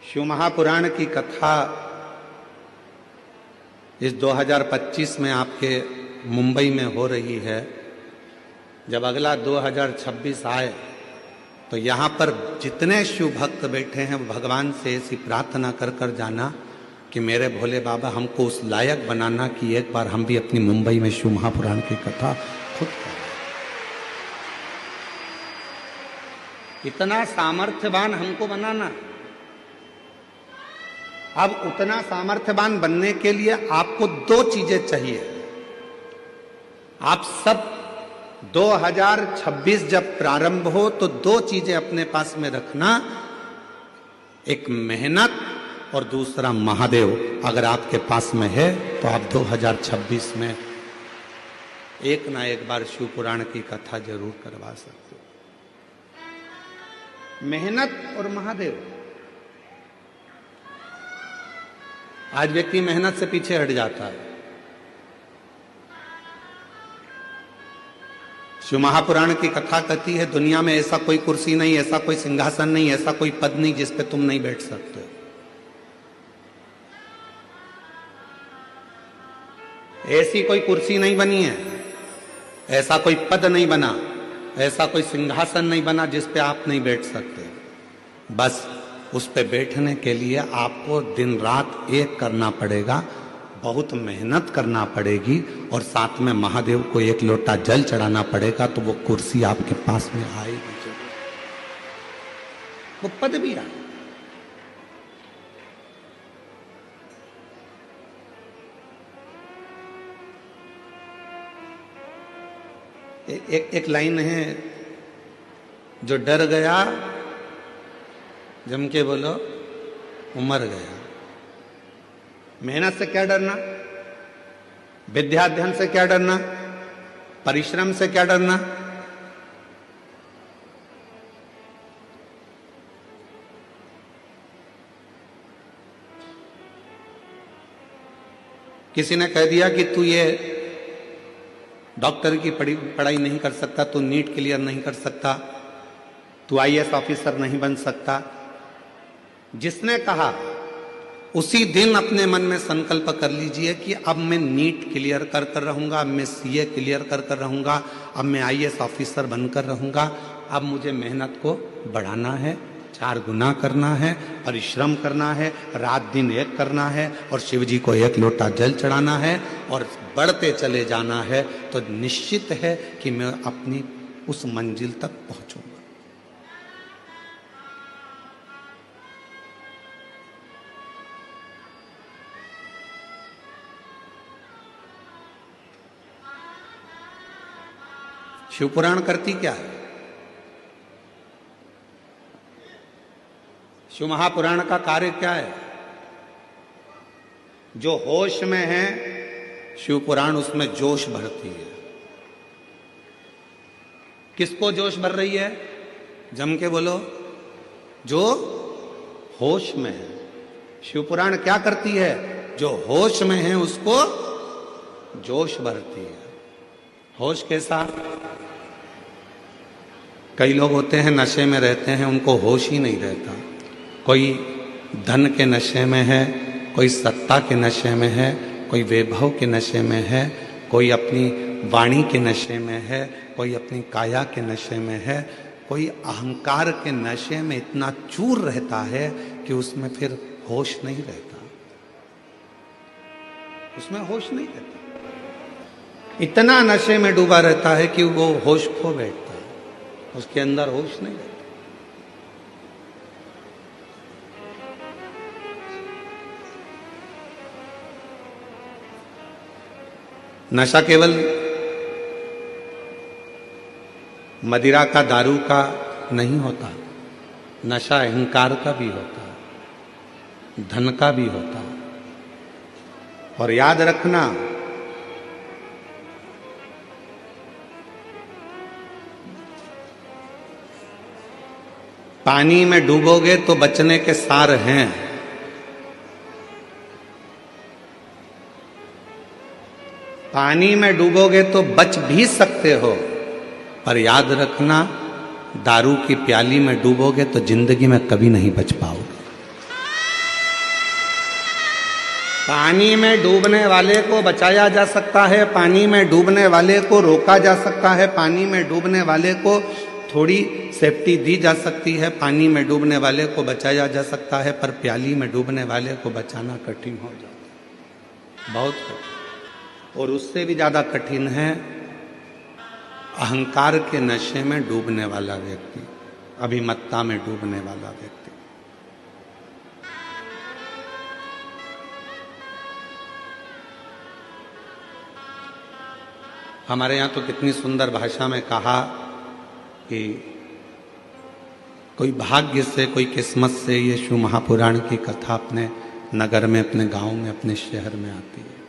शिव महापुराण की कथा इस 2025 में आपके मुंबई में हो रही है। जब अगला 2026 आए तो यहाँ पर जितने शिव भक्त बैठे हैं वो भगवान से ऐसी प्रार्थना कर कर जाना कि मेरे भोले बाबा हमको उस लायक बनाना कि एक बार हम भी अपनी मुंबई में शिव महापुराण की कथा खुद करें। इतना सामर्थ्यवान हमको बनाना। अब उतना सामर्थ्यवान बनने के लिए आपको दो चीजें चाहिए। आप सब 2026 जब प्रारंभ हो तो दो चीजें अपने पास में रखना, एक मेहनत और दूसरा महादेव। अगर आपके पास में है तो आप 2026 में एक ना एक बार शिव पुराण की कथा जरूर करवा सकते हो। मेहनत और महादेव। आज व्यक्ति मेहनत से पीछे हट जाता है। शिव महापुराण की कथा कहती है दुनिया में ऐसा कोई कुर्सी नहीं, ऐसा कोई सिंहासन नहीं, ऐसा कोई पद नहीं जिस पे तुम नहीं बैठ सकते हो। ऐसी कोई कुर्सी नहीं बनी है, ऐसा कोई पद नहीं बना, ऐसा कोई सिंहासन नहीं बना जिस पे आप नहीं बैठ सकते। बस उस पे बैठने के लिए आपको दिन रात एक करना पड़ेगा, बहुत मेहनत करना पड़ेगी और साथ में महादेव को एक लोटा जल चढ़ाना पड़ेगा, तो वो कुर्सी आपके पास में आएगी जरूर, वो पद भी आए। एक लाइन है, जो डर गया जम के बोलो वो मर गया। मेहनत से क्या डरना, विद्याध्ययन से क्या डरना, परिश्रम से क्या डरना। किसी ने कह दिया कि तू ये डॉक्टर की पढ़ाई नहीं कर सकता, तू नीट क्लियर नहीं कर सकता, तू आईएएस ऑफिसर नहीं बन सकता। जिसने कहा उसी दिन अपने मन में संकल्प कर लीजिए कि अब मैं नीट क्लियर कर कर रहूंगा, अब मैं सीए क्लियर कर कर रहूंगा, अब मैं आईएएस ऑफिसर बनकर रहूंगा। अब मुझे मेहनत को बढ़ाना है, 4 गुना करना है, परिश्रम करना है, रात दिन एक करना है और शिव जी को एक लोटा जल चढ़ाना है और बढ़ते चले जाना है। तो निश्चित है कि मैं अपनी उस मंजिल तक पहुंचूंगा। शिव पुराण करती क्या है? शिव महापुराण का कार्य क्या है? जो होश में है शिव पुराण उसमें जोश भरती है। किसको जोश भर रही है? जम के बोलो, जो होश में है। शिव पुराण क्या करती है? जो होश में है उसको जोश भरती है। होश कैसा? कई लोग होते हैं नशे में रहते हैं, उनको होश ही नहीं रहता। कोई धन के नशे में है, कोई सत्ता के नशे में है, कोई वैभव के नशे में है, कोई अपनी वाणी के नशे में है, कोई अपनी काया के नशे में है, कोई अहंकार के नशे में इतना चूर रहता है कि उसमें फिर होश नहीं रहता, उसमें होश नहीं रहता। इतना नशे में डूबा रहता है कि वो होश खो बैठता है, उसके अंदर होश नहीं रहता। नशा केवल मदिरा का, दारू का नहीं होता, नशा अहंकार का भी होता है, धन का भी होता है। और याद रखना, पानी में डूबोगे तो बचने के सार हैं, पानी में डूबोगे तो बच भी सकते हो, पर याद रखना दारू की प्याली में डूबोगे तो जिंदगी में कभी नहीं बच पाओगे। पानी में डूबने वाले को बचाया जा सकता है, पानी में डूबने वाले को रोका जा सकता है, पानी में डूबने वाले को थोड़ी सेफ्टी दी जा सकती है, पानी में डूबने वाले को बचाया जा सकता है, पर प्याली में डूबने वाले को बचाना कठिन हो जाता है, बहुत कठिन। और उससे भी ज़्यादा कठिन है अहंकार के नशे में डूबने वाला व्यक्ति, अभिमत्ता में डूबने वाला व्यक्ति। हमारे यहाँ तो कितनी सुंदर भाषा में कहा कि कोई भाग्य से, कोई किस्मत से ये शिव महापुराण की कथा अपने नगर में, अपने गांव में, अपने शहर में आती है।